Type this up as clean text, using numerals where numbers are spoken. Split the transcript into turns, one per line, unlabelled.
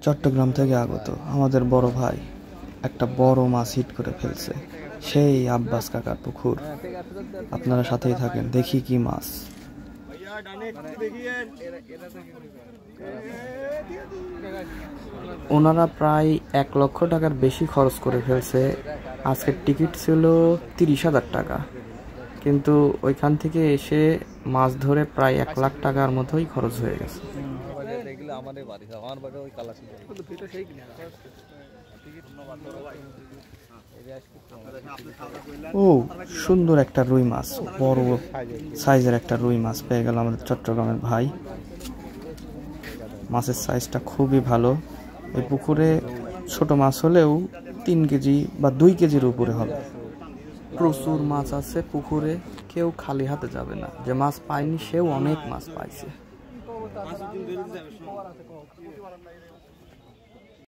চট্টগ্রাম থেকে আগত আমাদের বড় ভাই একটা বড় মাছ হিট করে ফেলছে। সেই আব্বাস কাকার পুকুর। আপনারা সাথেই থাকেন, দেখি কি মাছ। ওনারা প্রায় 1 লক্ষ টাকার বেশি খরচ করে ফেলছে। আজকের টিকিট ছিল 30,000 টাকা, কিন্তু ওইখান থেকে এসে মাছ ধরে প্রায় 1 লাখ টাকার মতোই খরচ হয়ে গেছে। ও সুন্দর একটা রুই মাছ, বড় সাইজের একটা রুই মাছ পেয়ে গেল আমাদের চট্টগ্রামের ভাই। মাছের সাইজটা খুবই ভালো। এই পুকুরে ছোট মাছ হলেও 3 কেজি বা 2 কেজির উপরে হবে। প্রচুর মাছ আছে পুকুরে, কেউ খালি হাতে যাবে না। যে মাছ পায়নি সেও অনেক মাছ পাইছে।